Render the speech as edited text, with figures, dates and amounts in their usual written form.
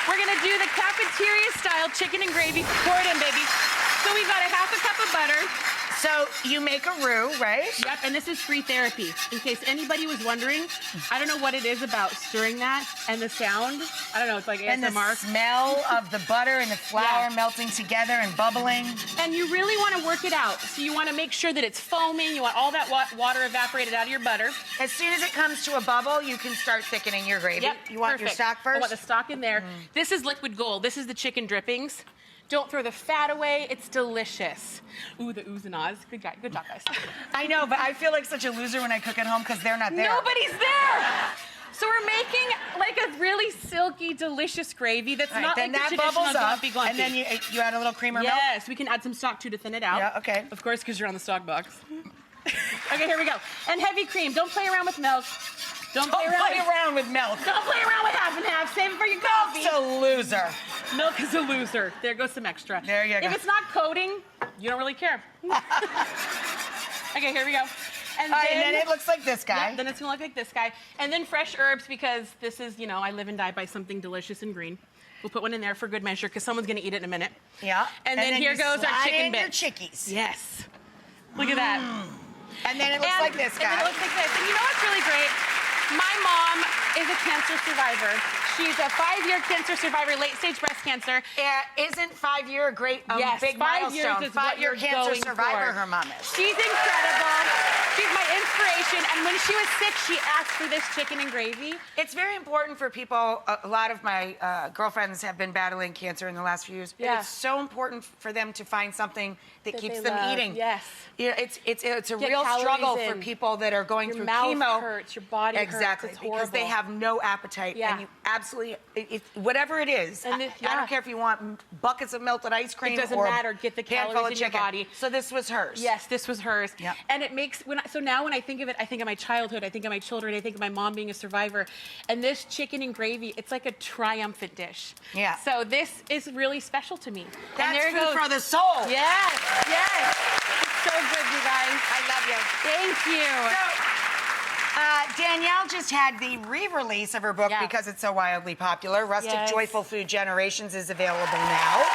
We're gonna do the cafeteria-style chicken and gravy. Pour it in, baby. So we've got a half a cup of butter. So you make a roux, right? Yep, and this is free therapy. In case anybody was wondering, I don't know what it is about stirring that and the sound. I don't know, it's like And the ASMR. smell of the butter and the flour Yeah. melting together and bubbling. And you really want to work it out. So you want to make sure that it's foaming. You want all that water evaporated out of your butter. As soon as it comes to a bubble, you can start thickening your gravy. Yep, You want your perfect. stock first? I want the stock in there. This is liquid gold. This is the chicken drippings. Don't throw the fat away. It's delicious. Ooh, the oohs and ahs. Good job, guys. I know, but I feel like such a loser when I cook at home because they're not there. Nobody's there. So we're making like a really silky, delicious gravy that's All right, not then like that the traditional bubbles up, glumpy glumpy. and then you add a little cream or milk? Yes, we can add some stock too to thin it out. Yeah, okay. Of course, because you're on the stock box. Okay, here we go. And heavy cream. Don't play around with milk. Don't play around with milk. Don't play around with half and half. Save it for your coffee. Milk's a loser. Milk is a loser. There goes some extra. There you go. If it's not coating, you don't really care. Okay, here we go. All right, and then it looks like this guy. Yeah, then it's gonna look like this guy. And then fresh herbs because this is, you know, I live and die by something delicious and green. We'll put one in there for good measure because someone's gonna eat it in a minute. Yeah. And then here you goes our slide chicken in your bits. chickies. Yes. Look at that. And then it looks like this And then guy. it looks like this. And you know what's really great? My mom is a cancer survivor. She's a 5-year cancer survivor, late-stage breast cancer. Isn't 5-year a great Yes, big 5 years milestone? is what 5-year you're cancer going survivor, for. her mom is. She's incredible. She's my inspiration. And when she was sick, she asked for this chicken and gravy. It's very important for people. A lot of my girlfriends have been battling cancer in the last few years. Yeah. It's so important for them to find something that keeps they them love. eating. Yes. You know, it's a Get real calories struggle for in. people that are going Your through mouth chemo. hurts, your body hurts. Exactly, It's because they horrible. have no appetite, Yeah. and you absolutely, whatever it is. And I this- don't yeah. care if you want buckets of melted ice cream. It doesn't or matter. Get the a handful calories of in your chicken. body. So this was hers. Yes, this was hers. Yep. And it makes, so now when I think of it, I think of my childhood, I think of my children, I think of my mom being a survivor. And this chicken and gravy, it's like a triumphant dish. Yeah. So this is really special to me. That's and there it food goes. for the soul. Yes, yes. It's so good, you guys. I love you. Thank you. So, Danielle just had the re-release of her book Yeah. because it's so wildly popular. Rustic Yes. Joyful Food Generations is available now.